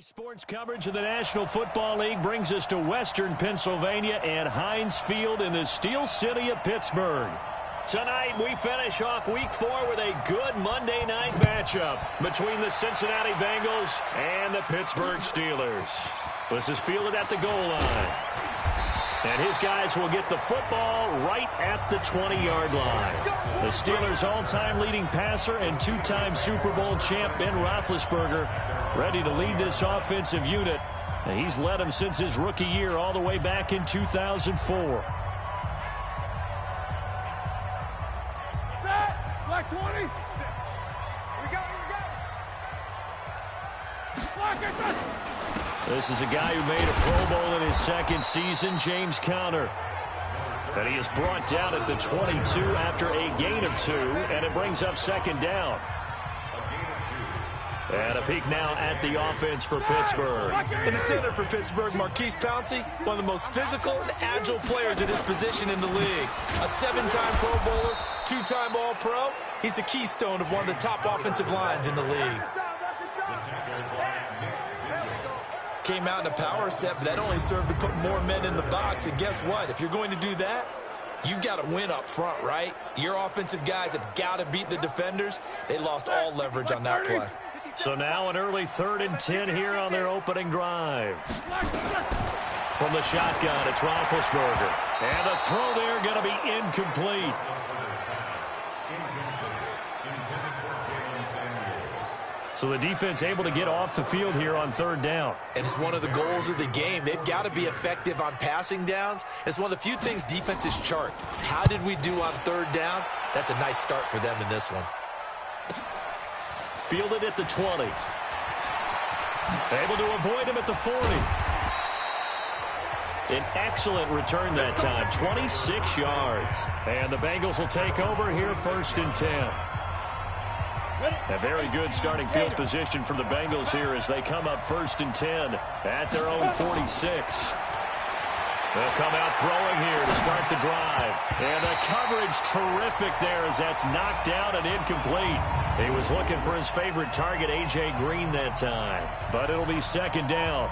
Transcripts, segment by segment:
Sports coverage of the National Football League brings us to Western Pennsylvania and Heinz Field in the Steel City of Pittsburgh. Tonight, we finish off Week 4 with a good Monday night matchup between the Cincinnati Bengals and the Pittsburgh Steelers. This is fielded at the goal line. And his guys will get the football right at the 20-yard line. The Steelers' all-time leading passer and two-time Super Bowl champ Ben Roethlisberger ready to lead this offensive unit. And he's led them since his rookie year all the way back in 2004. Black 20. We go. Black it. This is a guy who made a Pro Bowl in his second season, James Conner. And he is brought down at the 22 after a gain of 2, and it brings up second down. And a peek now at the offense for Pittsburgh. In the center for Pittsburgh, Maurkice Pouncey, one of the most physical and agile players at his position in the league. A 7-time Pro Bowler, 2-time All-Pro. He's a keystone of one of the top offensive lines in the league. Came out in a power set, but that only served to put more men in the box. And guess what? If you're going to do that, you've got to win up front, right? Your offensive guys have got to beat the defenders. They lost all leverage on that play. So now an early 3rd and 10 here on their opening drive. From the shotgun, it's Roethlisberger. And the throw there going to be incomplete. So the defense able to get off the field here on 3rd down. And it's one of the goals of the game. They've got to be effective on passing downs. It's one of the few things defenses chart. How did we do on 3rd down? That's a nice start for them in this one. Fielded at the 20. Able to avoid him at the 40. An excellent return that time, 26 yards. And the Bengals will take over here 1st and 10. A very good starting field position for the Bengals here as they come up 1st and 10 at their own 46. They'll come out throwing here to start the drive. And the coverage terrific there as that's knocked down and incomplete. He was looking for his favorite target, A.J. Green, that time. But it'll be 2nd down.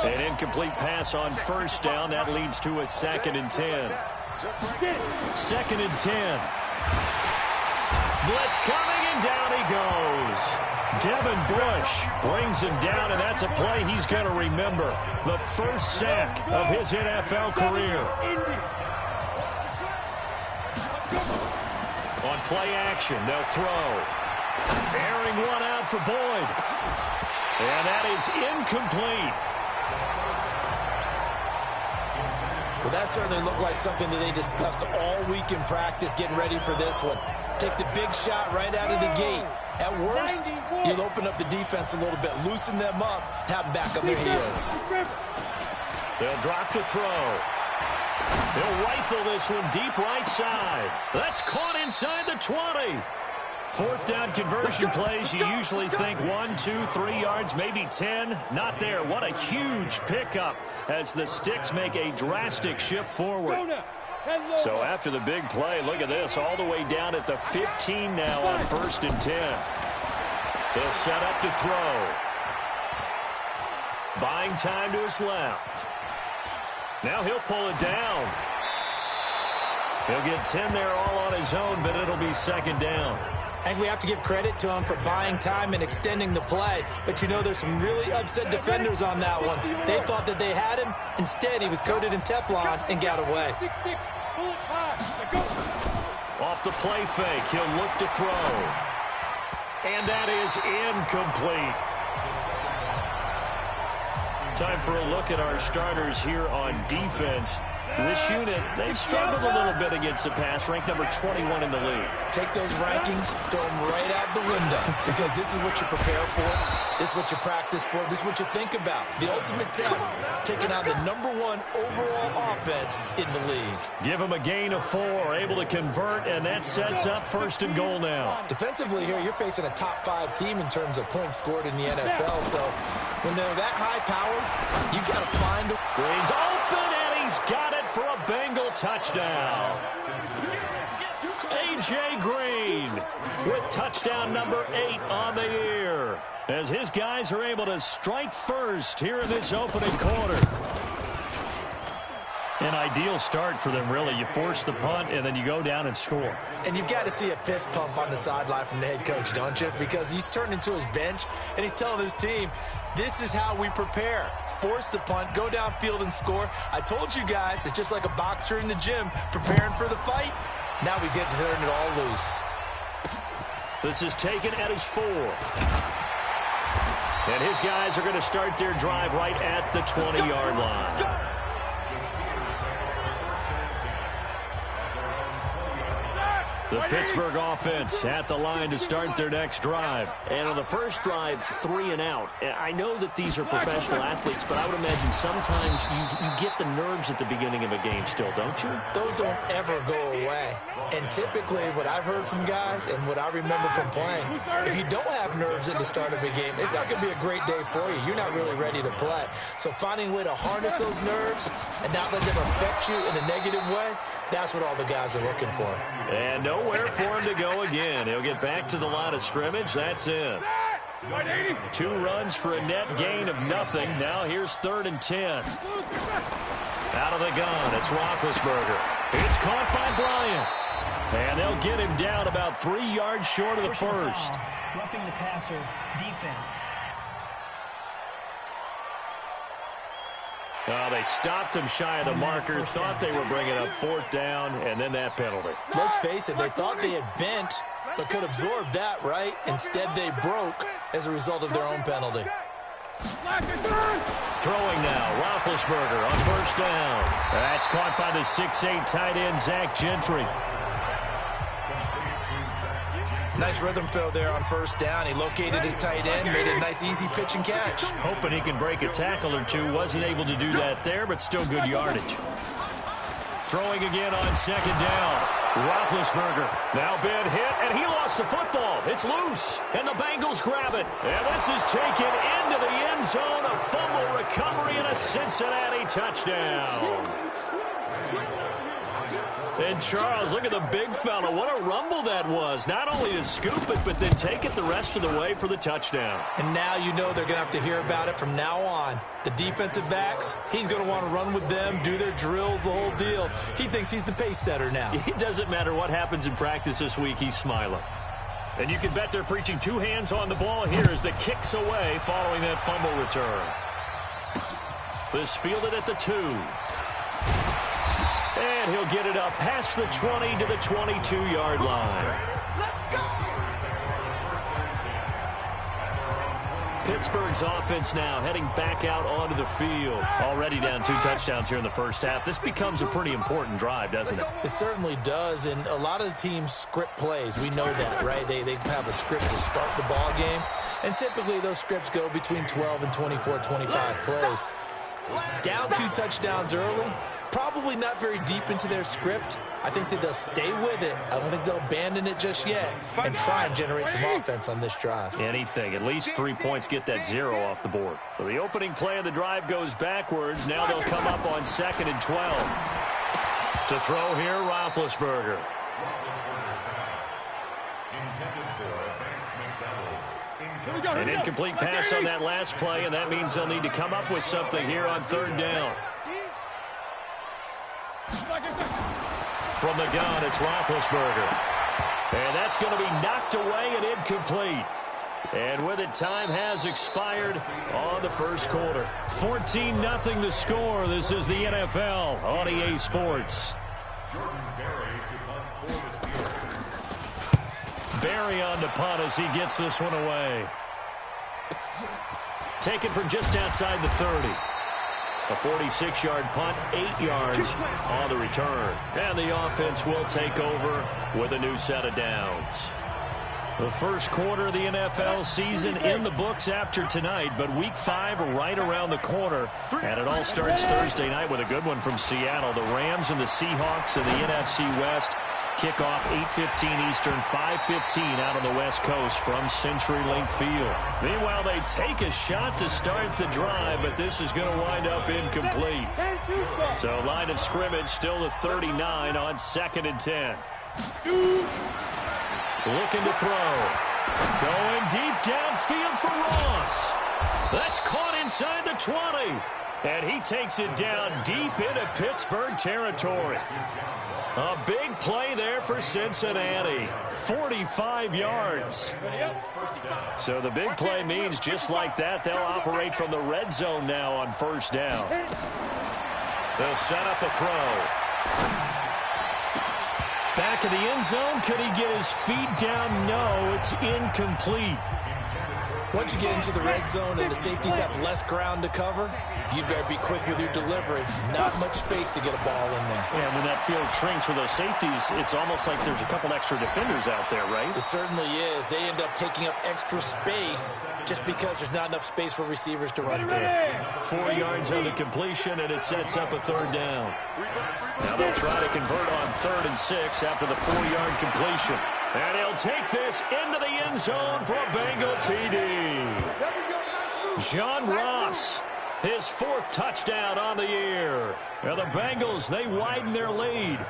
An incomplete pass on 1st down. That leads to a 2nd and 10. 2nd and 10. Blitz coming, and down he goes. Devin Bush brings him down, and that's a play he's going to remember. The first sack of his NFL career. On play action, they'll throw. Airing one out for Boyd. And that is incomplete. Well, that certainly looked like something that they discussed all week in practice getting ready for this one. Take the big shot right out of the gate. At worst, you'll open up the defense a little bit, loosen them up, have them back on their heels. They'll drop to throw. They'll rifle this one deep right side. That's caught inside the 20. 4th down conversion plays, you usually think 1, 2, 3 yards, maybe 10. Not there. What a huge pickup as the Sticks make a drastic shift forward. So after the big play, look at this, all the way down at the 15 now on 1st and 10. He'll set up to throw. Buying time to his left. Now he'll pull it down. He'll get 10 there all on his own, but it'll be 2nd down. I think we have to give credit to him for buying time and extending the play. But, you know, there's some really upset defenders on that one. They thought that they had him. Instead, he was coated in Teflon and got away. Off the play fake, he'll look to throw. And that is incomplete. Time for a look at our starters here on defense. This unit, they've struggled a little bit against the pass, ranked number 21 in the league. Take those rankings, throw them right out the window, because this is what you prepare for, this is what you practice for, this is what you think about. The ultimate test, taking out the #1 overall offense in the league. Give them a gain of 4, able to convert, and that sets up 1st and goal now. Defensively here, you're facing a top 5 team in terms of points scored in the NFL, so when they're that high power, you've got to find a... Green's open, and he's got it for a Bengal touchdown. A.J. Green with touchdown number 8 on the year, as his guys are able to strike first here in this opening quarter. An ideal start for them, really. You force the punt, and then you go down and score. And you've got to see a fist pump on the sideline from the head coach, don't you? Because he's turned into his bench, and he's telling his team, this is how we prepare. Force the punt, go downfield and score. I told you guys, it's just like a boxer in the gym preparing for the fight. Now we get to turn it all loose. This is taken at his 4. And his guys are going to start their drive right at the 20-yard line. The Pittsburgh offense at the line to start their next drive. And on the first drive, 3 and out. I know that these are professional athletes, but I would imagine sometimes you get the nerves at the beginning of a game still, don't you? Those don't ever go away. And typically what I've heard from guys and what I remember from playing, if you don't have nerves at the start of a game, it's not going to be a great day for you. You're not really ready to play. So finding a way to harness those nerves and not let them affect you in a negative way, that's what all the guys are looking for. And nowhere for him to go again. He'll get back to the line of scrimmage. That's in. 2 runs for a net gain of nothing. Now here's 3rd and 10. Out of the gun, it's Roethlisberger. It's caught by Bryant. And they'll get him down about 3 yards short of the first. Roughing the passer, defense. They stopped him shy of the marker, thought they were bringing up 4th down, and then that penalty. Let's face it, they thought they had bent, but could absorb that, right? Instead, they broke as a result of their own penalty. Throwing now, Roethlisberger on 1st down. That's caught by the 6'8" tight end, Zach Gentry. Nice rhythm throw there on 1st down. He located his tight end, made a nice easy pitch and catch. Hoping he can break a tackle or two. Wasn't able to do that there, but still good yardage. Throwing again on 2nd down. Roethlisberger now been hit, and he lost the football. It's loose, and the Bengals grab it. And this is taken into the end zone. A fumble recovery and a Cincinnati touchdown. And Charles, look at the big fella. What a rumble that was. Not only to scoop it, but then take it the rest of the way for the touchdown. And now you know they're going to have to hear about it from now on. The defensive backs, he's going to want to run with them, do their drills, the whole deal. He thinks he's the pace setter now. It doesn't matter what happens in practice this week, he's smiling. And you can bet they're preaching 2 hands on the ball here as the kick's away following that fumble return. This fielded at the 2. And he'll get it up past the 20 to the 22-yard line. Pittsburgh's offense now heading back out onto the field. Already down 2 touchdowns here in the first half. This becomes a pretty important drive, doesn't it? It certainly does, and a lot of the teams script plays. We know that, right? They have a script to start the ball game, and typically those scripts go between 12 and 24, 25 plays. Down 2 touchdowns early, probably not very deep into their script. I think that they'll stay with it. I don't think they'll abandon it just yet and try and generate some offense on this drive. Anything. At least 3 points, get that 0 off the board. So the opening play of the drive goes backwards. Now they'll come up on 2nd and 12. To throw here, Roethlisberger. An incomplete pass on that last play, and that means they'll need to come up with something here on 3rd down. From the gun, it's Roethlisberger. And that's going to be knocked away and incomplete. And with it, time has expired on the first quarter. 14-0 the score. This is the NFL on EA Sports. Barry on the punt as he gets this one away. Taken from just outside the 30. A 46-yard punt, 8 yards on the return. And the offense will take over with a new set of downs. The first quarter of the NFL season in the books after tonight, but Week 5 right around the corner. And it all starts Thursday night with a good one from Seattle. The Rams and the Seahawks in the NFC West. Kickoff 8:15 Eastern, 5:15 out on the West Coast from CenturyLink Field. Meanwhile, they take a shot to start the drive, but this is going to wind up incomplete. So line of scrimmage still the 39 on 2nd and 10. Looking to throw. Going deep downfield for Ross. That's caught inside the 20. And he takes it down deep into Pittsburgh territory. A big play there for Cincinnati. 45 yards. So the big play means just like that, they'll operate from the red zone now on first down. They'll set up a throw. Back of the end zone. Could he get his feet down? No, it's incomplete. Once you get into the red zone and the safeties have less ground to cover, you better be quick with your delivery. Not much space to get a ball in there. Yeah, when that field shrinks for those safeties, it's almost like there's a couple extra defenders out there, right? It certainly is. They end up taking up extra space just because there's not enough space for receivers to run through. 4 yards on the completion, and it sets up a third down. Now they'll try to convert on 3rd and 6 after the 4-yard completion. And he'll take this into the end zone for a Bengal TD. John Ross, his 4th touchdown on the year. Now the Bengals, they widen their lead.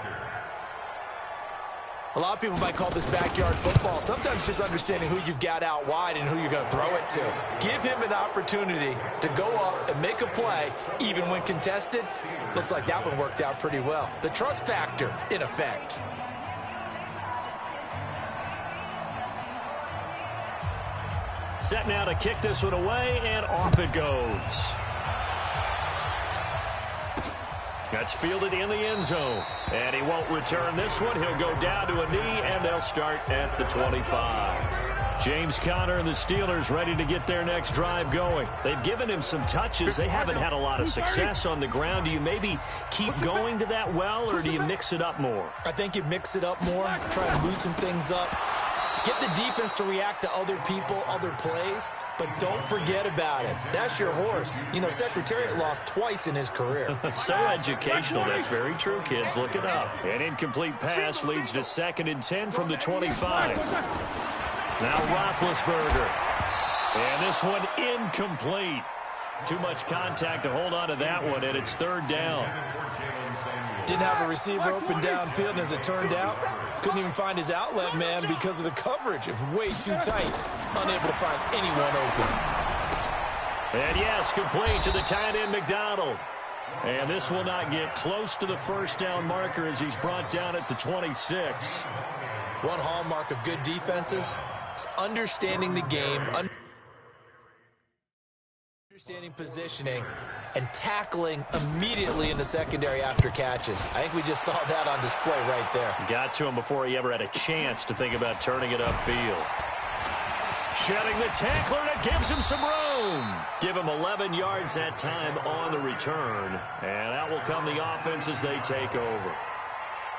A lot of people might call this backyard football. Sometimes just understanding who you've got out wide and who you're going to throw it to. Give him an opportunity to go up and make a play, even when contested. Looks like that one worked out pretty well. The trust factor, in effect. Set now to kick this one away, and off it goes. That's fielded in the end zone. And he won't return this one. He'll go down to a knee, and they'll start at the 25. James Conner and the Steelers ready to get their next drive going. They've given him some touches. They haven't had a lot of success on the ground. Do you maybe keep going to that well, or do you mix it up more? I think you mix it up more, try and loosen things up. Get the defense to react to other people, other plays, but don't forget about it. That's your horse. You know, Secretariat lost twice in his career. So educational. That's very true, kids. Look it up. An incomplete pass leads to 2nd and 10 from the 25. Now Roethlisberger. And this one incomplete. Too much contact to hold on to that one, and it's 3rd down. Didn't have a receiver open downfield, and as it turned out, couldn't even find his outlet man because of the coverage. It was way too tight. Unable to find anyone open. And yes, complete to the tight end McDonald. And this will not get close to the first down marker as he's brought down at the 26. One hallmark of good defenses is understanding the game, understanding positioning, and tackling immediately in the secondary after catches. I think we just saw that on display right there. Got to him before he ever had a chance to think about turning it upfield. Shedding the tackler, and it gives him some room. Give him 11 yards that time on the return. And out will come the offense as they take over.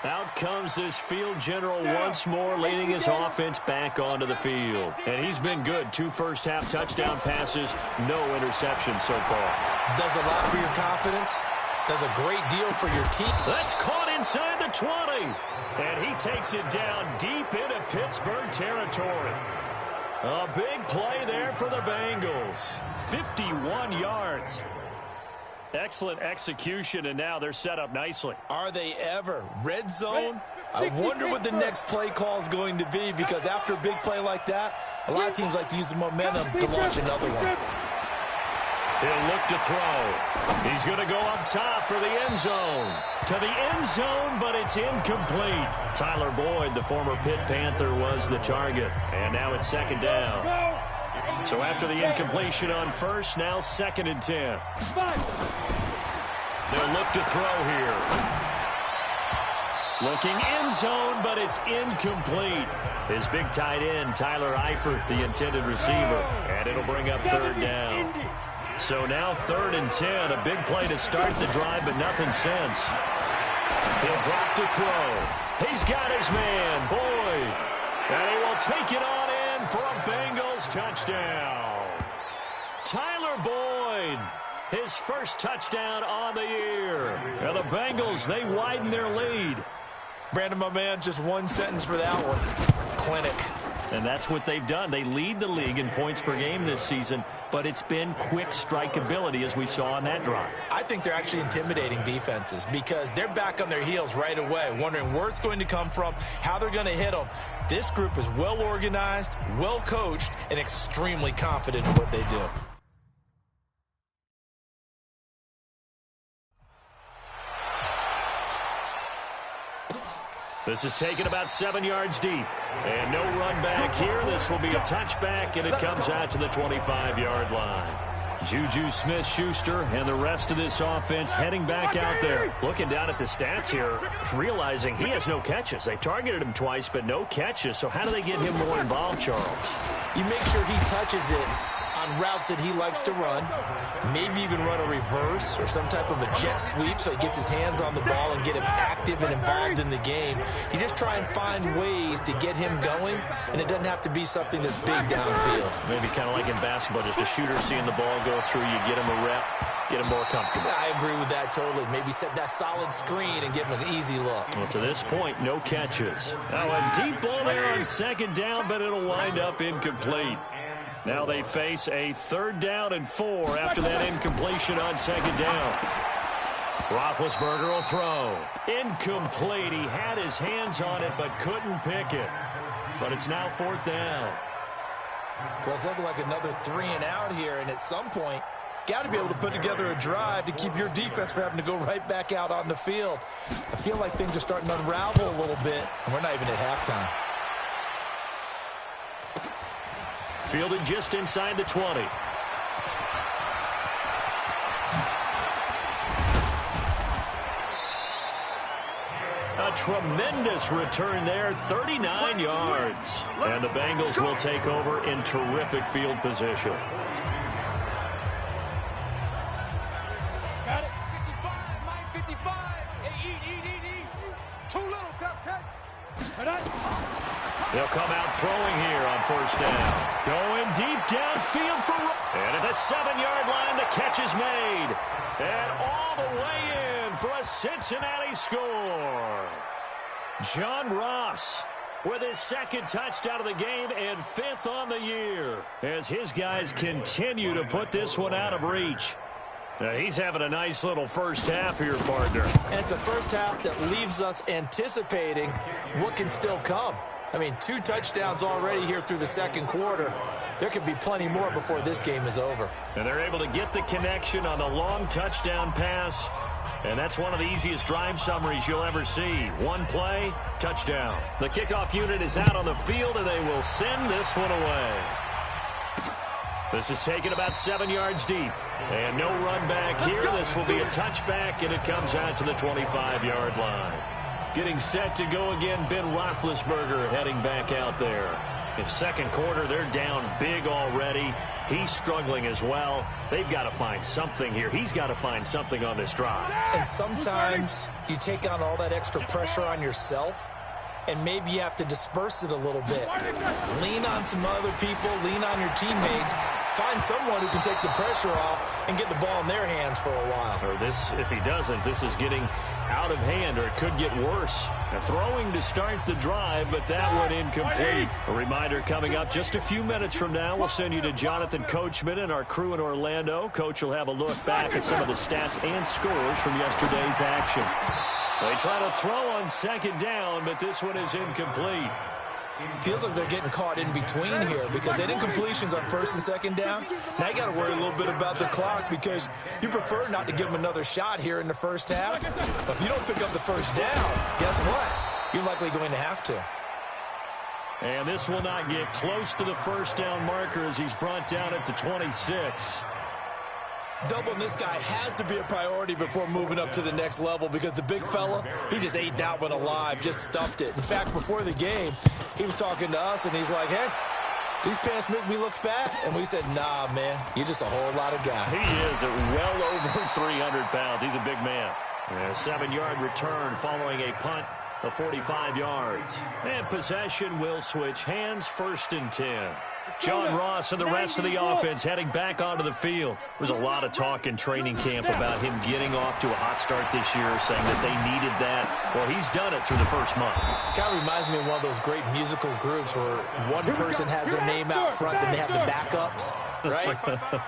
Out comes this field general once more, leading his offense back onto the field. And he's been good. 2 first-half touchdown passes, no interceptions so far. Does a lot for your confidence. Does a great deal for your team. That's caught inside the 20. And he takes it down deep into Pittsburgh territory. A big play there for the Bengals. 51 yards. Excellent execution, and now they're set up nicely. Are they ever? Red zone? I wonder what the next play call is going to be, because after a big play like that, a lot of teams like to use the momentum to launch another one. He'll look to throw. He's going to go up top for the end zone. To the end zone, but it's incomplete. Tyler Boyd, the former Pitt Panther, was the target. And now it's 2nd down. So after the incompletion on first, now 2nd and 10. They'll look to throw here. Looking end zone, but it's incomplete. His big tight end, Tyler Eifert, the intended receiver. And it'll bring up 3rd down. So now 3rd and 10. A big play to start the drive, but nothing since. He'll drop to throw. He's got his man, Boyd. And he will take it on in for a Bengals touchdown. Tyler Boyd, his first touchdown on the year. Now the Bengals, they widen their lead. Brandon, my man, just one sentence for that one. Clinic. And that's what they've done. They lead the league in points per game this season, but it's been quick strikeability as we saw on that drive. I think they're actually intimidating defenses because they're back on their heels right away, wondering where it's going to come from, how they're going to hit them. This group is well organized, well coached, and extremely confident in what they do. This is taken about 7 yards deep. And no run back here. This will be a touchback, and it comes out to the 25-yard line. Juju Smith-Schuster and the rest of this offense heading back out there. Looking down at the stats here, realizing he has no catches. They've targeted him twice, but no catches. So how do they get him more involved, Charles? You make sure he touches it on routes that he likes to run, maybe even run a reverse or some type of a jet sweep so he gets his hands on the ball and get him active and involved in the game. You just try and find ways to get him going, and it doesn't have to be something that's big downfield. Maybe kind of like in basketball, just a shooter seeing the ball go through, you get him a rep, get him more comfortable. I agree with that totally. Maybe set that solid screen and give him an easy look. Well, to this point, no catches. Now a deep ball there on second down, but it'll wind up incomplete. Now they face a 3rd down and 4 after that incompletion on second down. Roethlisberger will throw. Incomplete. He had his hands on it but couldn't pick it. But it's now 4th down. Well, it's looking like another 3 and out here, and at some point, got to be able to put together a drive to keep your defense from having to go right back out on the field. I feel like things are starting to unravel a little bit, and we're not even at halftime. Fielded just inside the 20. A tremendous return there, 39 yards. And the Bengals will take over in terrific field position. Got it. 55, 55. Eat. Too little, cupcake. They'll come out throwing here on 1st down. Going deep downfield for... And at the 7-yard line, the catch is made. And all the way in for a Cincinnati score. John Ross with his 2nd touchdown of the game and 5th on the year as his guys continue to put this one out of reach. Now, he's having a nice little first half here, partner. And it's a first half that leaves us anticipating what can still come. I mean, 2 touchdowns already here through the 2nd quarter. There could be plenty more before this game is over. And they're able to get the connection on the long touchdown pass. And that's one of the easiest drive summaries you'll ever see. 1 play, touchdown. The kickoff unit is out on the field, and they will send this one away. This is taken about 7 yards deep. And no run back here. This will be a touchback, and it comes out to the 25-yard line. Getting set to go again, Ben Roethlisberger heading back out there. In 2nd quarter, they're down big already. He's struggling as well. They've got to find something here. He's got to find something on this drive. And sometimes you take on all that extra pressure on yourself, and maybe you have to disperse it a little bit. Lean on some other people, lean on your teammates. Find someone who can take the pressure off and get the ball in their hands for a while. Or this, if he doesn't, this is getting out of hand, or it could get worse. Now, throwing to start the drive, but that one incomplete. A reminder coming up just a few minutes from now, we'll send you to Jonathan Coachman and our crew in Orlando. Coach will have a look back at some of the stats and scores from yesterday's action. They try to throw on 2nd down, but this one is incomplete. Feels like they're getting caught in between here because they did incompletions on 1st and 2nd down. Now you got to worry a little bit about the clock because you prefer not to give them another shot here in the first half. But if you don't pick up the 1st down, guess what? You're likely going to have to. And this will not get close to the 1st down marker as he's brought down at the 26. Doubling this guy has to be a priority before moving up to the next level because the big fella, he just ate that one alive, just stuffed it. In fact, before the game, he was talking to us, and he's like, hey, these pants make me look fat. And we said, nah, man, you're just a whole lot of guy. He is at well over 300 pounds. He's a big man. And a 7-yard return following a punt of 45 yards. And possession will switch hands, 1st and 10. John Ross and the rest of the offense heading back onto the field. There's a lot of talk in training camp about him getting off to a hot start this year, saying that they needed that. Well, he's done it through the first month. It kind of reminds me of one of those great musical groups where one person has their name out front, then they have the backups, right?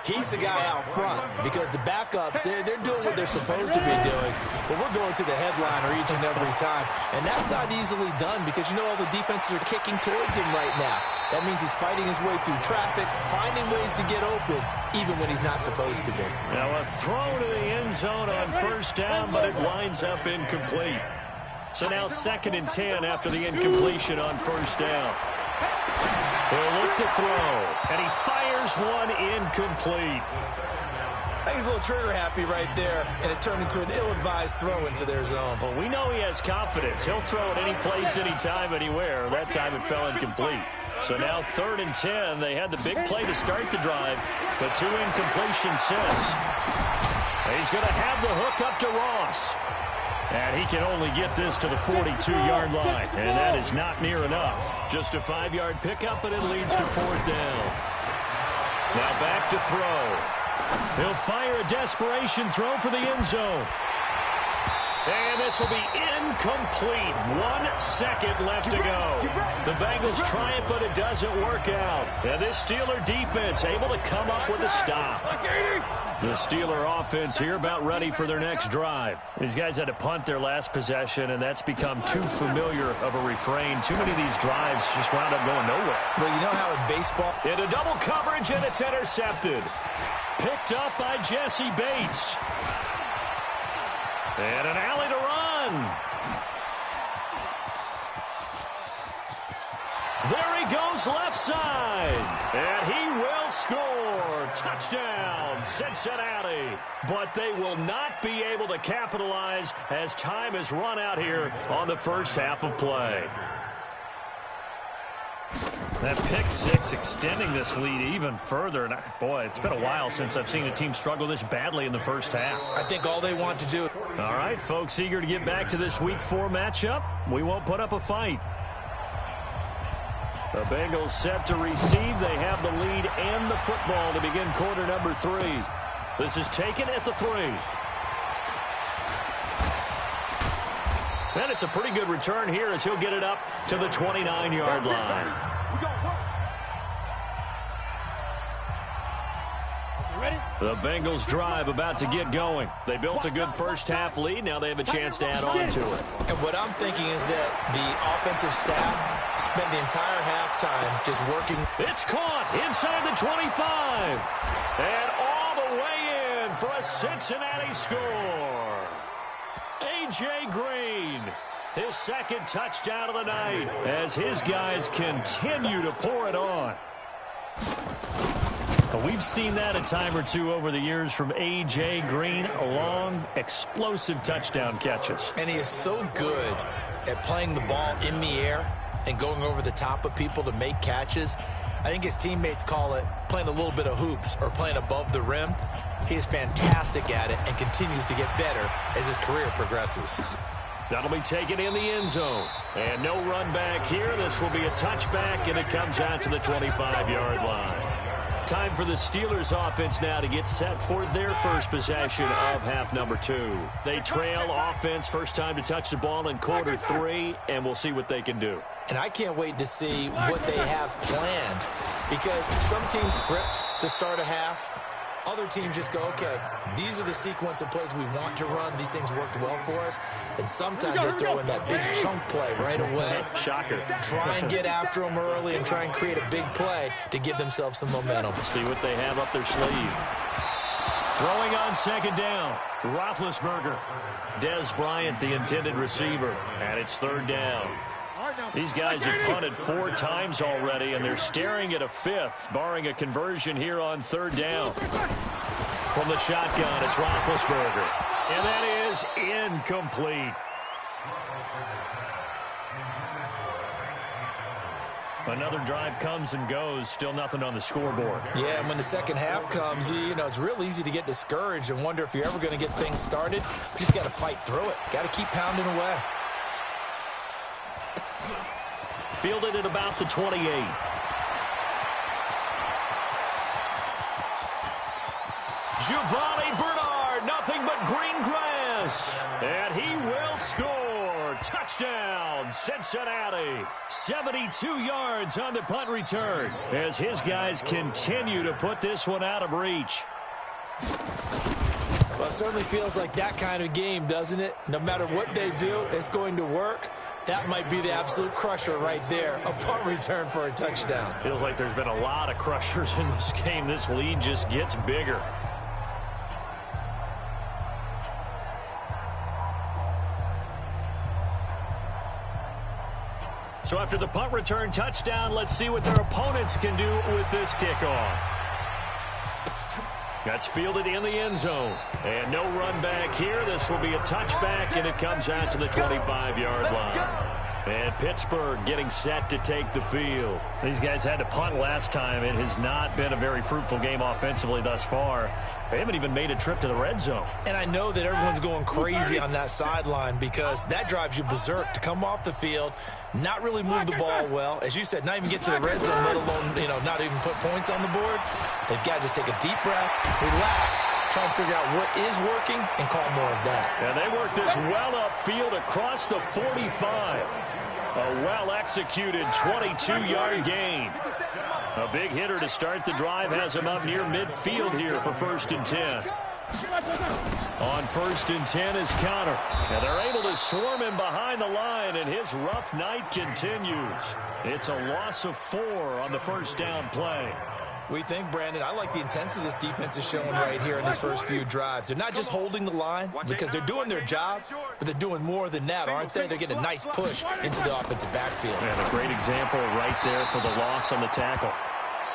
He's the guy out front because the backups, they're doing what they're supposed to be doing, but we're going to the headliner each and every time, and that's not easily done because, you know, all the defenses are kicking towards him right now. That means he's fighting his way through traffic, finding ways to get open, even when he's not supposed to be. Now a throw to the end zone on first down, but it winds up incomplete. So now 2nd and 10 after the incompletion on first down. He'll look to throw, and he fires one incomplete. I think he's a little trigger happy right there, and it turned into an ill-advised throw into their zone. Well, we know he has confidence. He'll throw it any place, anytime, anywhere. That time it fell incomplete. So now 3rd and 10. They had the big play to start the drive, but 2 incompletions since. He's going to have the hook up to Ross. And he can only get this to the 42-yard line, and that is not near enough. Just a 5-yard pickup, and it leads to 4th down. Now back to throw. He'll fire a desperation throw for the end zone. And this will be incomplete. 1 second left to go. The Bengals try it, but it doesn't work out. And this Steeler defense able to come up with a stop. The Steeler offense here about ready for their next drive. These guys had to punt their last possession, and that's become too familiar of a refrain. Too many of these drives just wound up going nowhere. Well, you know how in baseball... Into double coverage, and it's intercepted. Picked up by Jesse Bates. And an alley to run. There he goes left side. And he will score. Touchdown, Cincinnati. But they will not be able to capitalize as time has run out here on the first half of play. That pick six extending this lead even further. And boy, it's been a while since I've seen a team struggle this badly in the first half. I think all they want to do... All right, folks, eager to get back to this Week 4 matchup. We won't put up a fight. The Bengals set to receive. They have the lead and the football to begin quarter number 3. This is taken at the 3. And it's a pretty good return here as he'll get it up to the 29-yard line. The Bengals drive about to get going. They built a good first half lead. Now they have a chance to add on to it. And what I'm thinking is that the offensive staff spent the entire halftime just working. It's caught inside the 25. And all the way in for a Cincinnati score. A.J. Green, his 2nd touchdown of the night as his guys continue to pour it on. We've seen that a time or two over the years from A.J. Green, long, explosive touchdown catches. And he is so good at playing the ball in the air and going over the top of people to make catches. I think his teammates call it playing a little bit of hoops or playing above the rim. He is fantastic at it and continues to get better as his career progresses. That'll be taken in the end zone. And no run back here. This will be a touchback, and it comes out to the 25-yard line. Time for the Steelers offense now to get set for their first possession of half number 2. They trail offense, first time to touch the ball in quarter 3, and we'll see what they can do. And I can't wait to see what they have planned, because some teams script to start a half. Other teams just go, okay, these are the sequence of plays we want to run. These things worked well for us. And sometimes they throw in that big chunk play right away. Shocker. Try and get after them early and try and create a big play to give themselves some momentum. See what they have up their sleeve. Throwing on 2nd down, Roethlisberger. Dez Bryant, the intended receiver, and it's 3rd down. These guys have punted 4 times already, and they're staring at a 5th, barring a conversion here on 3rd down. From the shotgun, it's Roethlisberger. And that is incomplete. Another drive comes and goes, still nothing on the scoreboard. Yeah, and when the second half comes, you know, it's real easy to get discouraged and wonder if you're ever going to get things started. You just got to fight through it. Got to keep pounding away. Fielded at about the 28. Giovanni Bernard, nothing but green grass. And he will score. Touchdown, Cincinnati. 72 yards on the punt return as his guys continue to put this one out of reach. Well, it certainly feels like that kind of game, doesn't it? No matter what they do, it's going to work. That might be the absolute crusher right there. A punt return for a touchdown. Feels like there's been a lot of crushers in this game. This lead just gets bigger. So after the punt return touchdown, let's see what their opponents can do with this kickoff. That's fielded in the end zone. And no run back here. This will be a touchback, and it comes out to the 25-yard line. And Pittsburgh getting set to take the field. These guys had to punt last time. It has not been a very fruitful game offensively thus far. They haven't even made a trip to the red zone. And I know that everyone's going crazy on that sideline because that drives you berserk to come off the field, not really move the ball well. As you said, not even get to the red zone, let alone, not even put points on the board. They've got to just take a deep breath, relax, try and figure out what is working, and call more of that. And they work this well upfield across the 45. A well-executed 22-yard gain. A big hitter to start the drive has him up near midfield here for 1st and 10. On 1st and 10 is Conner. And they're able to swarm him behind the line, and his rough night continues. It's a loss of 4 on the first down play. We think, Brandon, I like the intensity this defense is showing right here in these first few drives. They're not just holding the line because they're doing their job, but they're doing more than that, aren't they? They're getting a nice push into the offensive backfield. And a great example right there for the loss on the tackle.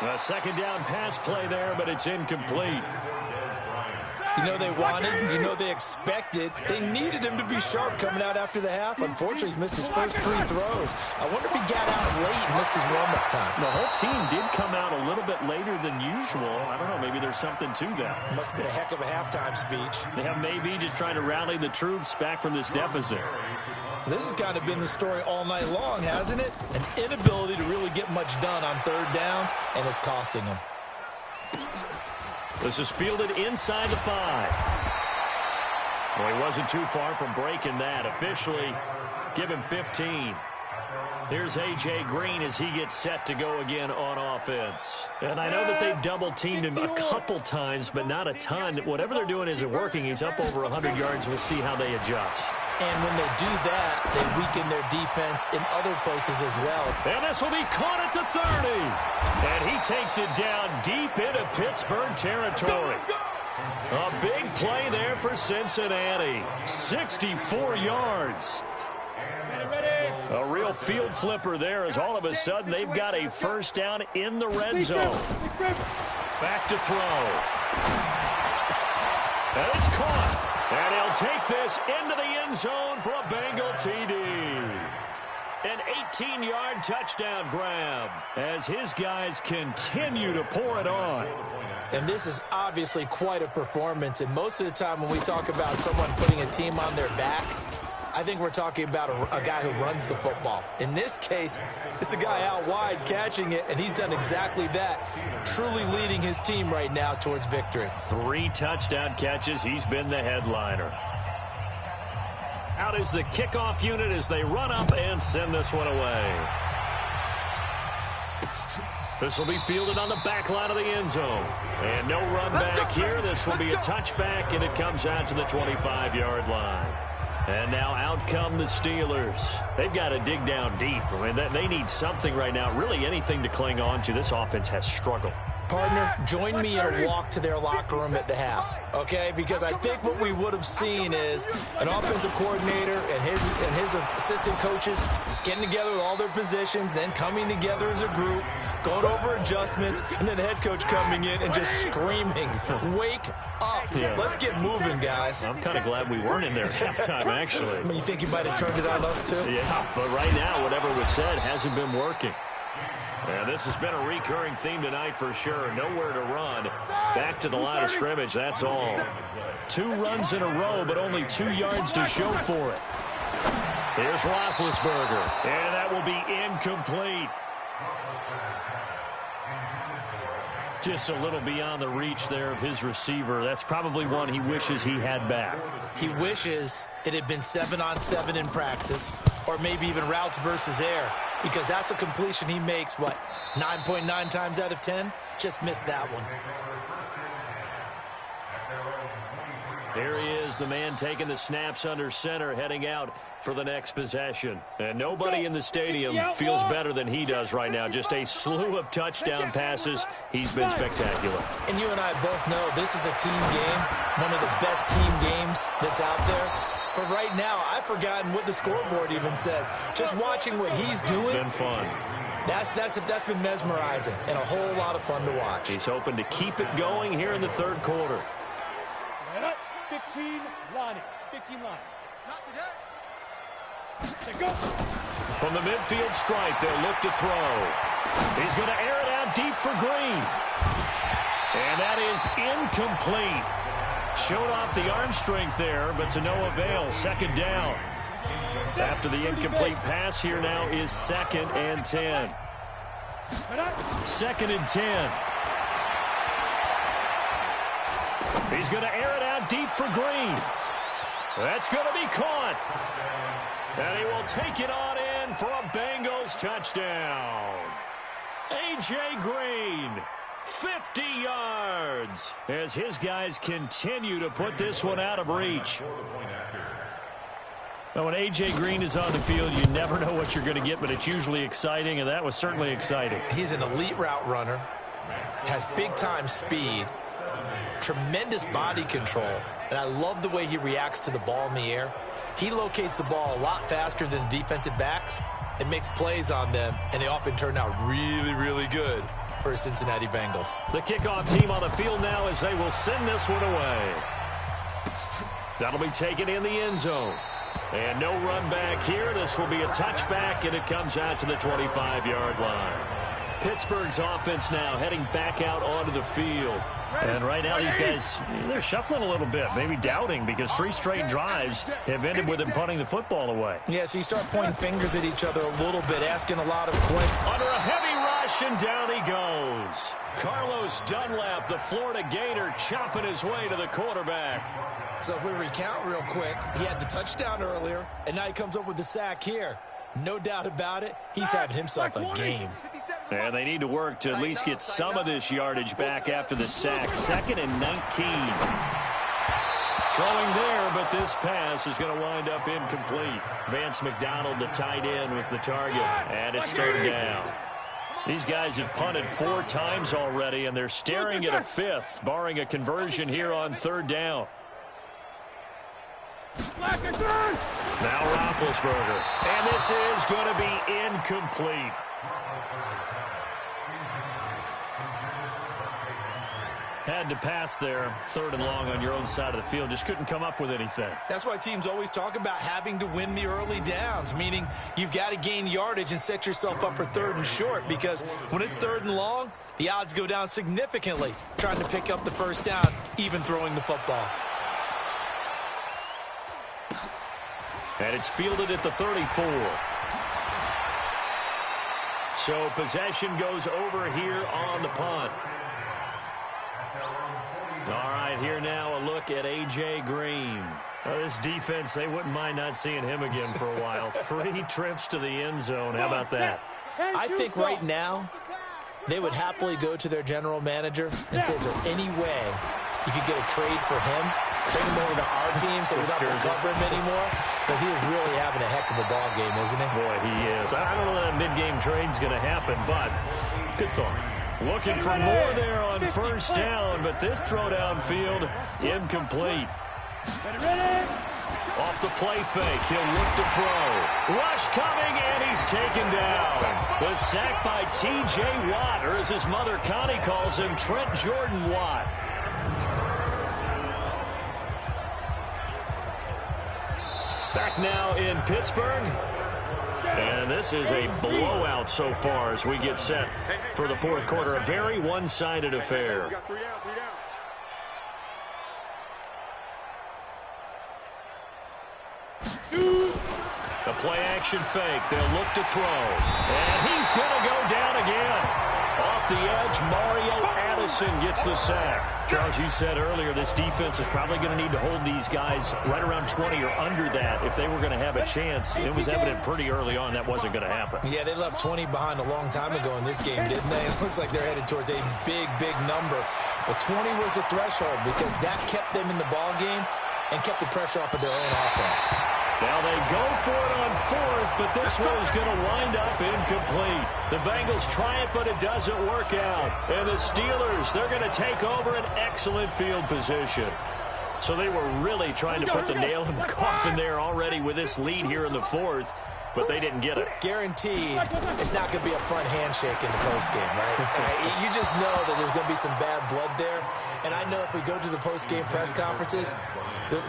A second down pass play there, but it's incomplete. You know they wanted, you know they expected. They needed him to be sharp coming out after the half. Unfortunately, he's missed his first 3 throws. I wonder if he got out late and missed his warm-up time. The whole team did come out a little bit later than usual. I don't know, maybe there's something to that. Must have been a heck of a halftime speech. Yeah, maybe just trying to rally the troops back from this deficit. This has kind of been the story all night long, hasn't it? An inability to really get much done on 3rd downs, and it's costing them. This is fielded inside the 5. Well, he wasn't too far from breaking that. Officially, give him 15. Here's A.J. Green as he gets set to go again on offense. And I know that they've double-teamed him a couple times, but not a ton. Whatever they're doing isn't working. He's up over 100 yards. We'll see how they adjust. And when they do that, they weaken their defense in other places as well. And this will be caught at the 30. And he takes it down deep into Pittsburgh territory. A big play there for Cincinnati. 64 yards. A real field flipper there as all of a sudden they've got a first down in the red zone. Back to throw. And it's caught. And he'll take this into the end zone for a Bengal TD. An 18-yard touchdown grab as his guys continue to pour it on. And this is obviously quite a performance. And most of the time when we talk about someone putting a team on their back, I think we're talking about a guy who runs the football. In this case, it's a guy out wide catching it, and he's done exactly that, truly leading his team right now towards victory. 3 touchdown catches. He's been the headliner. Out is the kickoff unit as they run up and send this one away. This will be fielded on the back line of the end zone. And no run back here. This will be a touchback, and it comes out to the 25-yard line. And now out come the Steelers. They've got to dig down deep. I mean, they need something right now, really anything to cling on to. This offense has struggled. Partner, join me in a walk to their locker room at the half, okay? Because I think what we would have seen is an offensive coordinator and his assistant coaches getting together with all their positions, then coming together as a group, going over adjustments, and then the head coach coming in and just screaming, wake up. Yeah. Let's get moving, guys. I'm kind of glad we weren't in there at halftime, actually. I mean, you think you might have turned it on us, too? Yeah, but right now, whatever was said hasn't been working. And this has been a recurring theme tonight for sure. Nowhere to run. Back to the line of scrimmage, that's all. 2 runs in a row, but only 2 yards to show for it. Here's Roethlisberger, and that will be incomplete. Just a little beyond the reach there of his receiver. That's probably one he wishes he had back. He wishes it had been 7-on-7 in practice, or maybe even routes versus air, because that's a completion he makes, 9.9 times out of 10? Just missed that one. Here he is, the man taking the snaps under center, heading out for the next possession. And nobody in the stadium feels better than he does right now. Just a slew of touchdown passes. He's been spectacular. And you and I both know this is a team game, one of the best team games that's out there. But right now, I've forgotten what the scoreboard even says. Just watching what he's doing. Been fun. That's been mesmerizing and a whole lot of fun to watch. He's hoping to keep it going here in the third quarter. 15 line. 15 line. Not today. Go. From the midfield stripe, they'll look to throw. He's going to air it out deep for Green. And that is incomplete. Showed off the arm strength there, but to no avail. Second down. After the incomplete pass, here now is 2nd and 10. 2nd and 10. He's going to air it out deep for Green. That's going to be caught. And he will take it on in for a Bengals touchdown. A.J. Green, 50 yards, as his guys continue to put this one out of reach. Now, when A.J. Green is on the field, you never know what you're going to get, but it's usually exciting, and that was certainly exciting. He's an elite route runner, has big-time speed, tremendous body control, and I love the way he reacts to the ball in the air. He locates the ball a lot faster than defensive backs and makes plays on them, and they often turn out really, really good for the Cincinnati Bengals. The kickoff team on the field now as they will send this one away. That'll be taken in the end zone. And no run back here. This will be a touchback, and it comes out to the 25-yard line. Pittsburgh's offense now heading back out onto the field. And right now these guys, they're shuffling a little bit, maybe doubting, because 3 straight drives have ended with them punting the football away. Yeah, so you start pointing fingers at each other a little bit, asking a lot of questions. Under a heavy rush, and down he goes. Carlos Dunlap, the Florida Gator, chopping his way to the quarterback. So if we recount real quick, he had the touchdown earlier, and now he comes up with the sack here. No doubt about it, he's having himself a game. And they need to work to at least get some of this yardage back after the sack. 2nd and 19. Throwing there, but this pass is going to wind up incomplete. Vance McDonald, the tight end, was the target, and it's 3rd down. These guys have punted 4 times already, and they're staring at a 5th, barring a conversion here on 3rd down. Now Roethlisberger, and this is going to be incomplete. Had to pass there, 3rd and long on your own side of the field. Just couldn't come up with anything. That's why teams always talk about having to win the early downs, meaning you've got to gain yardage and set yourself up for 3rd and short, because when it's 3rd and long, the odds go down significantly trying to pick up the 1st down, even throwing the football. And it's fielded at the 34. So possession goes over here on the punt. All right, here now a look at A.J. Green. This defense, they wouldn't mind not seeing him again for a while. 3 trips to the end zone. How about that? I think right now they would happily go to their general manager and say, is there any way you could get a trade for him? Bring him over to our team so we don't have to cover him anymore? Because he is really having a heck of a ball game, isn't he? Boy, he is. I don't know that mid-game trade's going to happen, but good thought. Looking for more there on 1st down, but this throw downfield incomplete. Off the play fake, he'll look to throw. Rush coming, and he's taken down. The sack by T.J. Watt, or as his mother Connie calls him, Trent Jordan Watt. Back now in Pittsburgh. And this is a blowout so far as we get set for the 4th quarter. A very one-sided affair. The play-action fake. They'll look to throw. And he's going to go down again. Off the edge, Mario Addison gets the sack. Charles, you said earlier this defense is probably going to need to hold these guys right around 20 or under that if they were going to have a chance. It was evident pretty early on that wasn't going to happen. Yeah, they left 20 behind a long time ago in this game, didn't they? It looks like they're headed towards a big, big number. But 20 was the threshold because that kept them in the ball game and kept the pressure off of their own offense. Now they go for it on fourth, but this one is going to wind up incomplete. The Bengals try it, but it doesn't work out. And the Steelers, they're going to take over an excellent field position. So they were really trying to put the nail in the coffin there already with this lead here in the fourth, but they didn't get it. Guaranteed it's not going to be a front handshake in the postgame, right? You just know that there's going to be some bad blood there. And I know if we go to the postgame press conferences,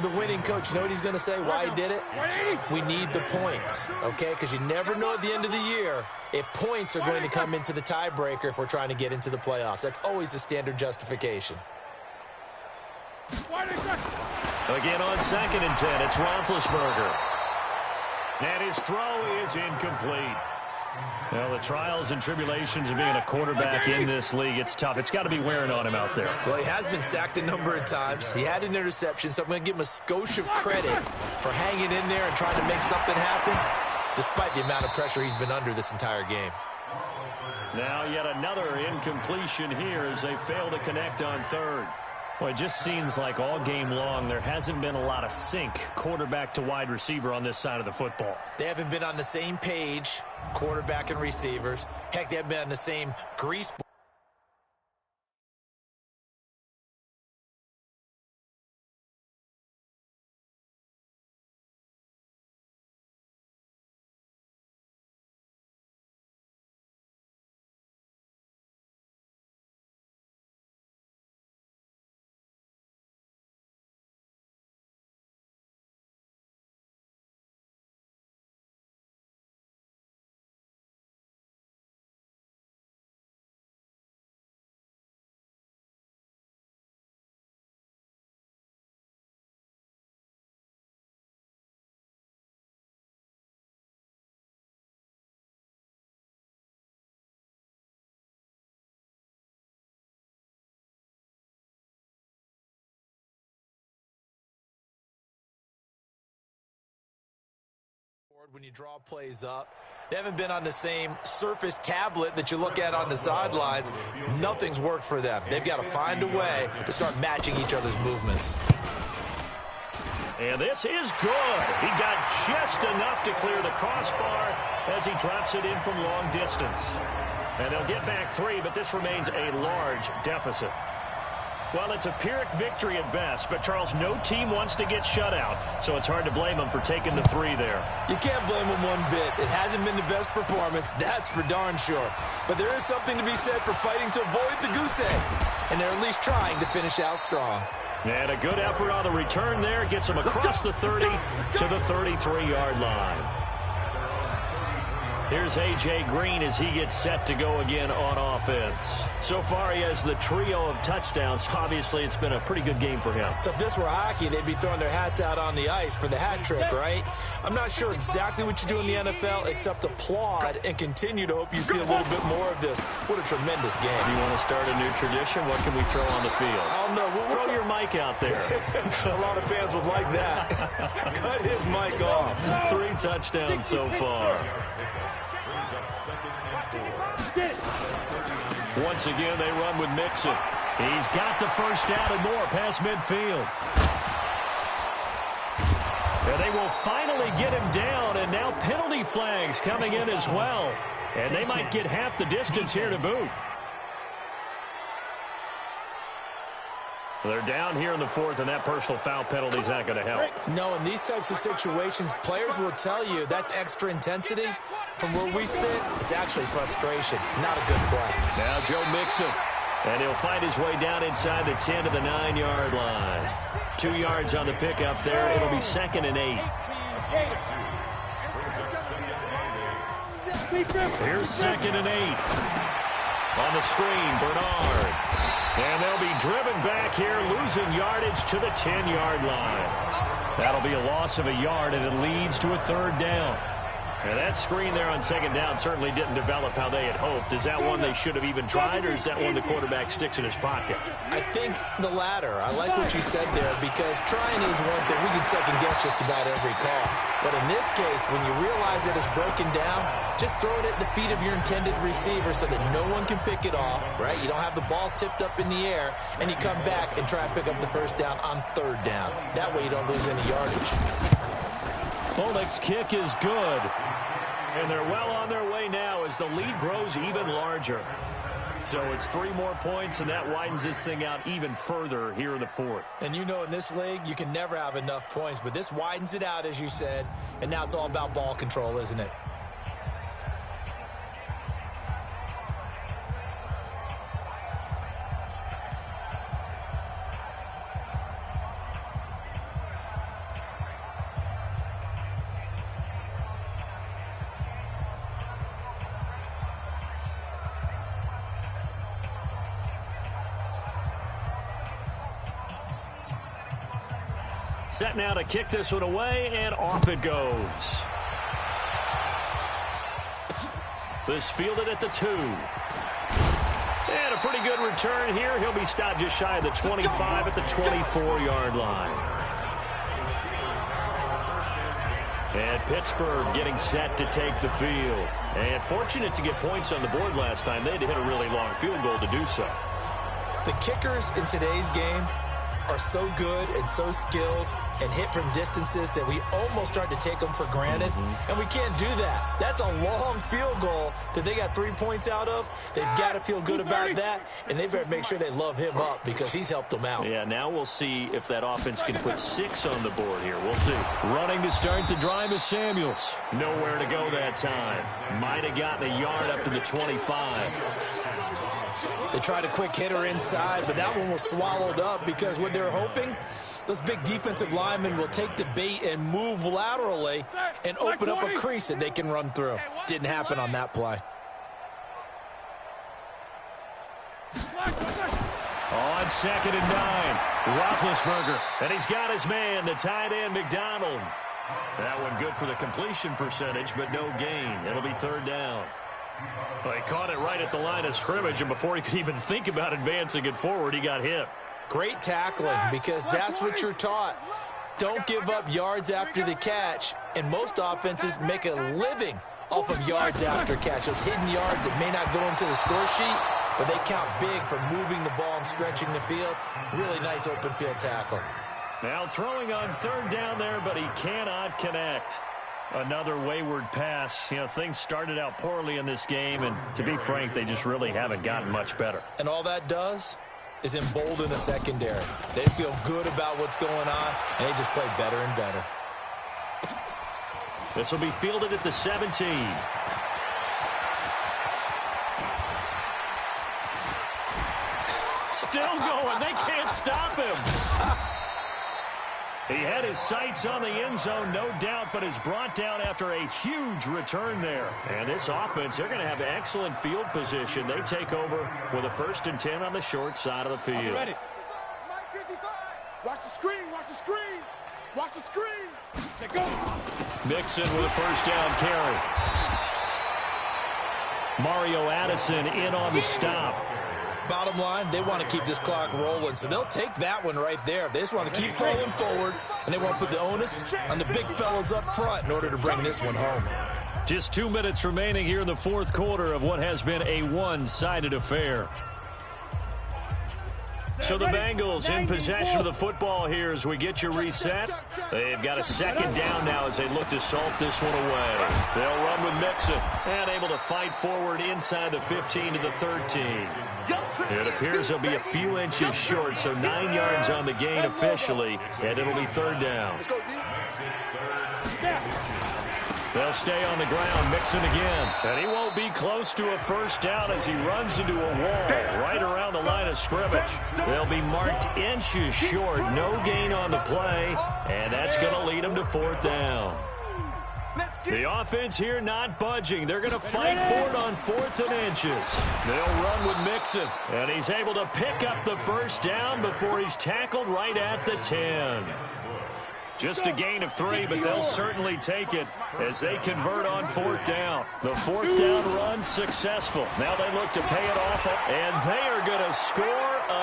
the winning coach, you know what he's going to say, why he did it? We need the points, okay? Because you never know at the end of the year if points are going to come into the tiebreaker if we're trying to get into the playoffs. That's always the standard justification. Again on 2nd and 10, it's Roethlisberger. And his throw is incomplete. Well, the trials and tribulations of being a quarterback in this league, it's tough. It's got to be wearing on him out there. Well, he has been sacked a number of times. He had an interception, so I'm going to give him a skosh of credit for hanging in there and trying to make something happen, despite the amount of pressure he's been under this entire game. Now yet another incompletion here as they fail to connect on third. Well, it just seems like all game long there hasn't been a lot of sync quarterback to wide receiver on this side of the football. They haven't been on the same page, quarterback and receivers. Heck, they haven't been on the same grease. When you draw plays up, they haven't been on the same surface tablet that you look at on the sidelines. Nothing's worked for them. They've got to find a way to start matching each other's movements. And this is good. He got just enough to clear the crossbar as he drops it in from long distance. And they'll get back 3, but this remains a large deficit. Well, it's a Pyrrhic victory at best, but, Charles, no team wants to get shut out, so it's hard to blame them for taking the 3 there. You can't blame them one bit. It hasn't been the best performance, that's for darn sure. But there is something to be said for fighting to avoid the goose egg, and they're at least trying to finish out strong. And a good effort on the return there gets them across the 30 to the 33-yard line. Here's A.J. Green as he gets set to go again on offense. So far, he has the trio of touchdowns. Obviously, it's been a pretty good game for him. So if this were hockey, they'd be throwing their hats out on the ice for the hat trick, right? I'm not sure exactly what you do in the NFL except applaud and continue to hope you see a little bit more of this. What a tremendous game. If you want to start a new tradition, what can we throw on the field? I don't know. Throw your mic out there. A lot of fans would like that. Cut his mic off. 3 touchdowns so far. Once again, they run with Mixon. He's got the first down and more past midfield. And they will finally get him down, and now penalty flags coming in as well. And they might get half the distance here to boot. They're down here in the 4th, and that personal foul penalty is not going to help. No, in these types of situations, players will tell you that's extra intensity. From where we sit, it's actually frustration. Not a good play. Now Joe Mixon, and he'll find his way down inside the 10 to the 9-yard line. 2 yards on the pickup there. It'll be 2nd and 8. Here's 2nd and 8. On the screen, Bernard. And they'll be driven back here, losing yardage to the 10-yard line. That'll be a loss of a yard, and it leads to a 3rd down. And that screen there on second down certainly didn't develop how they had hoped. Is that one they should have even tried, or is that one the quarterback sticks in his pocket? I think the latter. I like what you said there, because trying is one thing. We can second-guess just about every call. But in this case, when you realize that it's broken down, just throw it at the feet of your intended receiver so that no one can pick it off, right? You don't have the ball tipped up in the air, and you come back and try and pick up the first down on third down. That way you don't lose any yardage. Bullock's kick is good. And they're well on their way now as the lead grows even larger. So it's 3 more points, and that widens this thing out even further here in the fourth. And you know, in this league, you can never have enough points, but this widens it out, as you said, and now it's all about ball control, isn't it? Set now to kick this one away, and off it goes. This fielded at the 2. And a pretty good return here. He'll be stopped just shy of the 25 at the 24-yard line. And Pittsburgh getting set to take the field. And fortunate to get points on the board last time. They had to hit a really long field goal to do so. The kickers in today's game are so good and so skilled and hit from distances that we almost start to take them for granted. And we can't do that. That's a long field goal that they got 3 points out of. They've got to feel good about that, and they better make sure they love him up because he's helped them out. Yeah, now we'll see if that offense can put 6 on the board here. We'll see. Running to start the drive is Samuels. Nowhere to go that time. Might have gotten a yard up to the 25. They tried a quick hitter inside, but that one was swallowed up because what they're hoping, those big defensive linemen will take the bait and move laterally and open up a crease that they can run through. Didn't happen on that play. On 2nd and 9, Roethlisberger, and he's got his man, the tight end, McDonald. That one good for the completion percentage, but no gain. It'll be 3rd down. Well, he caught it right at the line of scrimmage, and before he could even think about advancing it forward, he got hit. Great tackling, because that's what you're taught. Don't give up yards after the catch, and most offenses make a living off of yards after catch. Those hidden yards that may not go into the score sheet, but they count big for moving the ball and stretching the field. Really nice open field tackle. Now throwing on 3rd down there, but he cannot connect. Another wayward pass. You know, things started out poorly in this game, and to be frank, they just really haven't gotten much better. And all that does is embolden a secondary. They feel good about what's going on, and they just play better and better. This will be fielded at the 17. Still going. They can't stop him. He had his sights on the end zone, no doubt, but is brought down after a huge return there. And this offense, they're going to have excellent field position. They take over with a 1st and 10 on the short side of the field. Ready. Watch the screen, watch the screen, watch the screen. Say go. Mixon with a 1st down carry. Mario Addison in on the stop. Bottom line, they want to keep this clock rolling, so they'll take that one right there. They just want to keep falling forward, and they want to put the onus on the big fellas up front in order to bring this one home. Just 2 minutes remaining here in the 4th quarter of what has been a one-sided affair. So the Bengals in possession of the football here as we get you reset. They've got a 2nd down now as they look to salt this one away. They'll run with Mixon and able to fight forward inside the 15 to the 13. It appears they'll be a few inches short, so 9 yards on the gain officially, and it'll be 3rd down. They'll stay on the ground, Mixon again. And he won't be close to a 1st down as he runs into a wall right around the line of scrimmage. They'll be marked inches short, no gain on the play, and that's going to lead them to 4th down. The offense here not budging. They're going to fight for it on 4th and inches. They'll run with Mixon, and he's able to pick up the 1st down before he's tackled right at the 10. Just a gain of 3, but they'll certainly take it as they convert on 4th down. The 4th down run successful. Now they look to pay it off, and they are going to score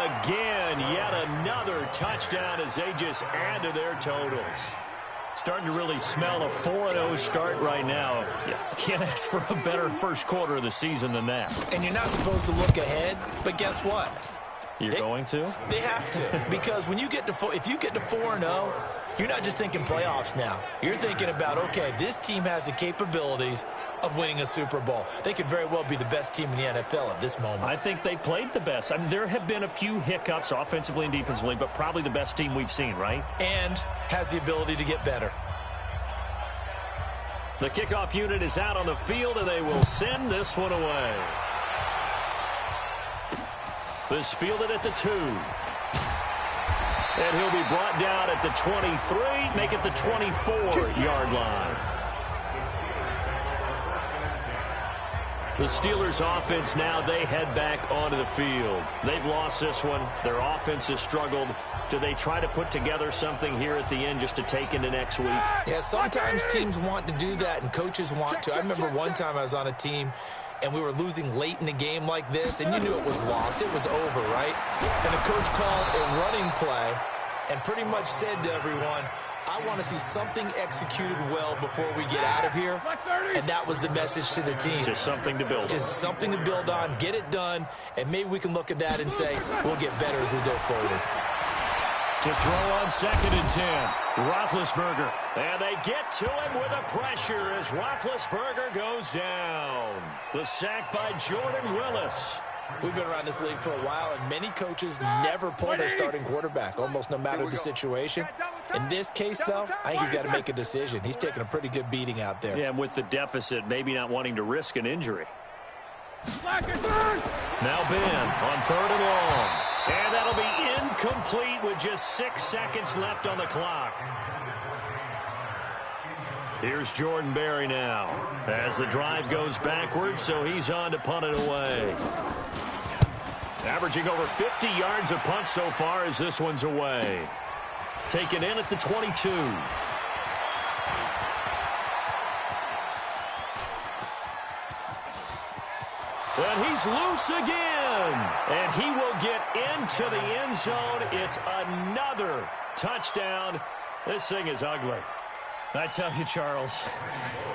again. Yet another touchdown as they just add to their totals. Starting to really smell a 4-0 start right now. You can't ask for a better first quarter of the season than that. And you're not supposed to look ahead, but guess what? You're going to? They have to, because when you get to if you get to 4-0, you're not just thinking playoffs now. You're thinking about, okay, this team has the capabilities of winning a Super Bowl. They could very well be the best team in the NFL at this moment. I think they played the best. I mean, there have been a few hiccups offensively and defensively, but probably the best team we've seen, right? And has the ability to get better. The kickoff unit is out on the field, and they will send this one away. This fielded at the 2. And he'll be brought down at the 23, make it the 24-yard line. The Steelers' offense now, they head back onto the field. They've lost this one. Their offense has struggled. Do they try to put together something here at the end just to take into next week? Yeah, sometimes teams want to do that, and coaches want to. I remember one time I was on a team, and we were losing late in the game like this, and you knew it was lost. It was over, right? And the coach called a running play and pretty much said to everyone, I want to see something executed well before we get out of here. And that was the message to the team. Just something to build on. Just something to build on, get it done, and maybe we can look at that and say, we'll get better as we go forward. To throw on 2nd and 10, Roethlisberger. And they get to him with a pressure as Roethlisberger goes down. The sack by Jordan Willis. We've been around this league for a while, and many coaches never pull their starting quarterback, almost no matter the situation. In this case, though, I think he's got to make a decision. He's taking a pretty good beating out there. Yeah, and with the deficit, maybe not wanting to risk an injury. Now Ben on 3rd and long. And that'll be incomplete with just 6 seconds left on the clock. Here's Jordan Berry now as the drive goes backwards, so he's on to punt it away. Averaging over 50 yards a punt so far as this one's away. Taken in at the 22. And he's loose again. And he will get into the end zone. It's another touchdown. This thing is ugly. I tell you, Charles,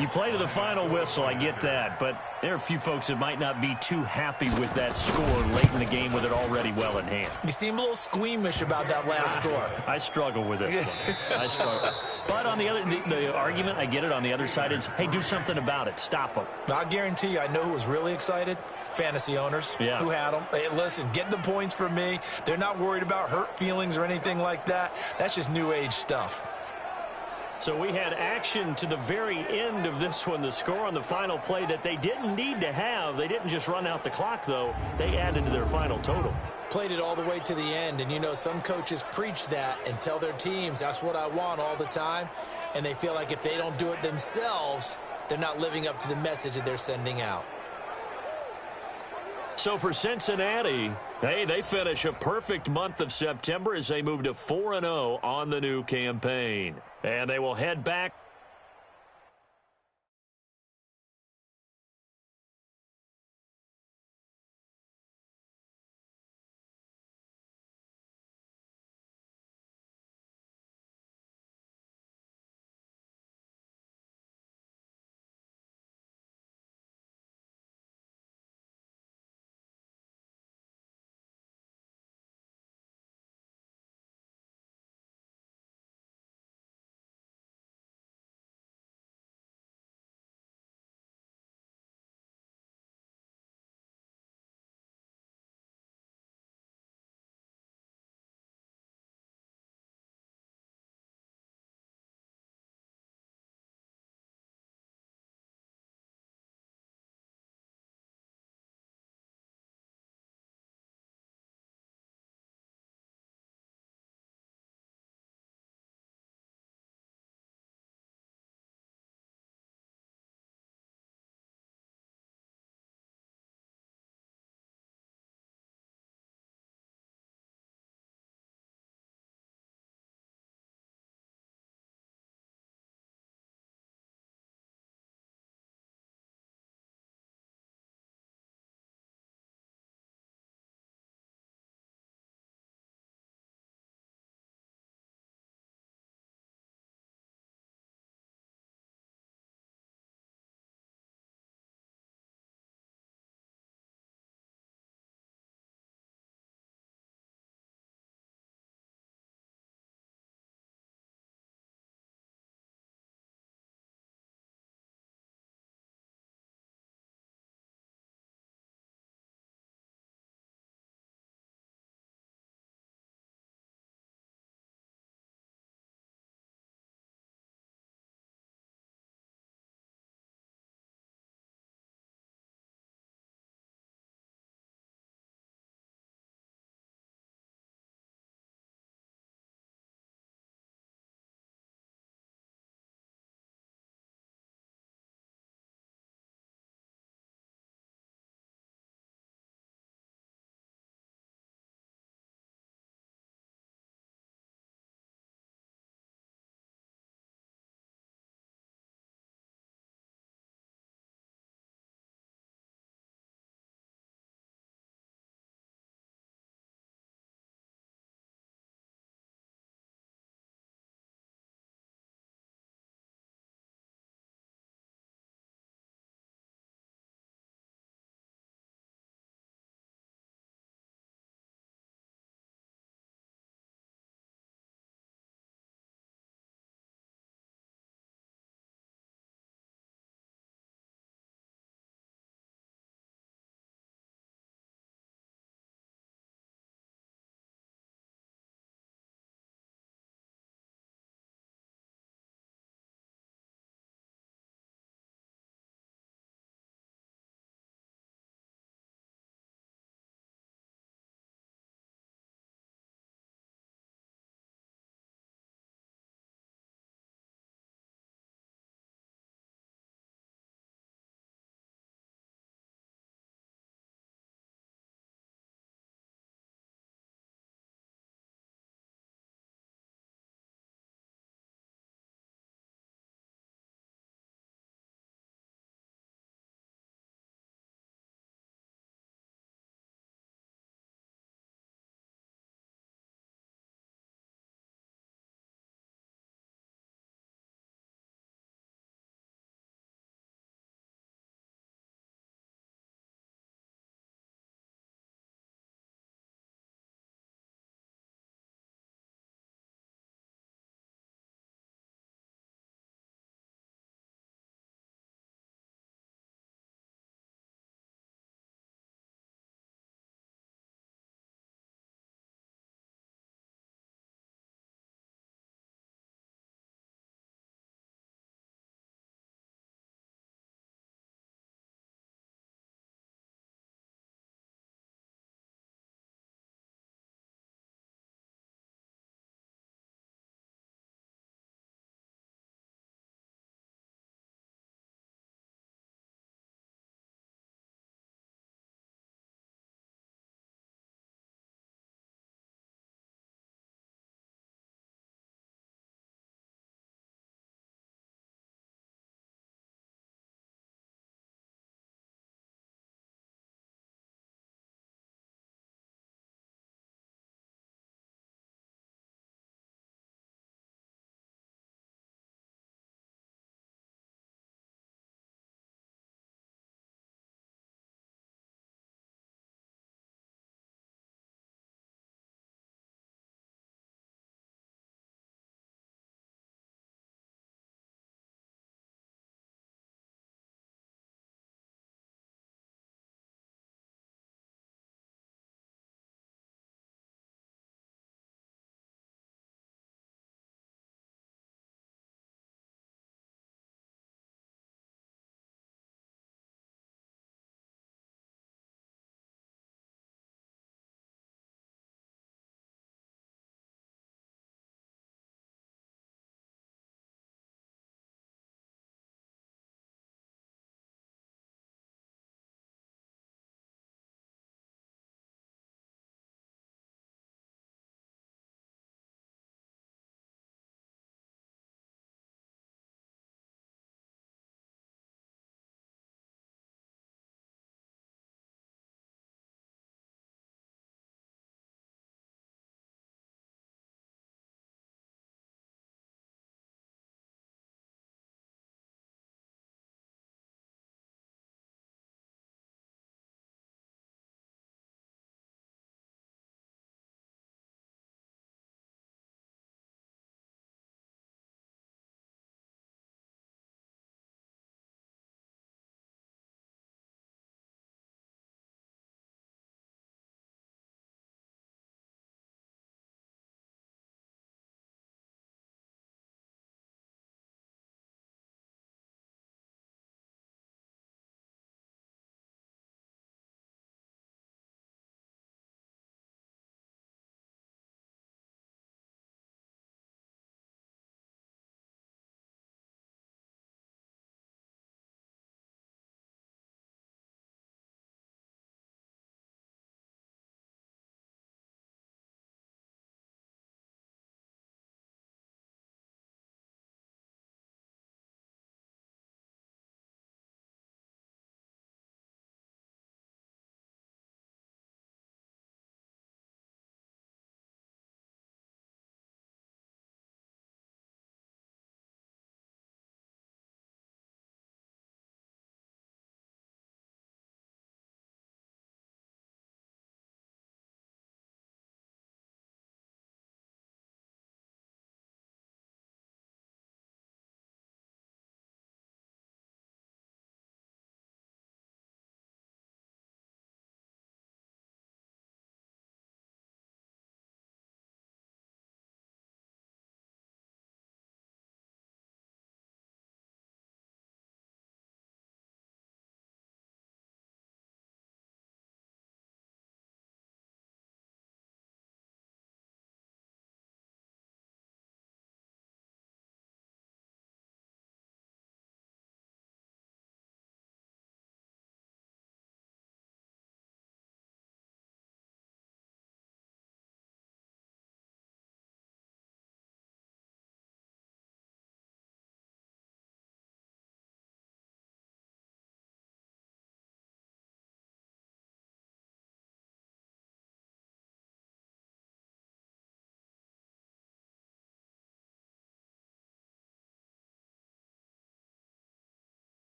you play to the final whistle, I get that, but there are a few folks that might not be too happy with that score late in the game with it already well in hand. You seem a little squeamish about that last score. I struggle with this one. I struggle. But on the other, the argument, I get it, on the other side is, hey, do something about it. Stop them. I guarantee you, I know who was really excited. Fantasy owners who had them. Hey, listen, get the points from me. They're not worried about hurt feelings or anything like that. That's just new age stuff. So we had action to the very end of this one, the score on the final play that they didn't need to have. They didn't just run out the clock, though. They added to their final total. Played it all the way to the end, and you know some coaches preach that and tell their teams, that's what I want all the time, and they feel like if they don't do it themselves, they're not living up to the message that they're sending out. So for Cincinnati, hey, they finish a perfect month of September as they move to 4-0 on the new campaign. And they will head back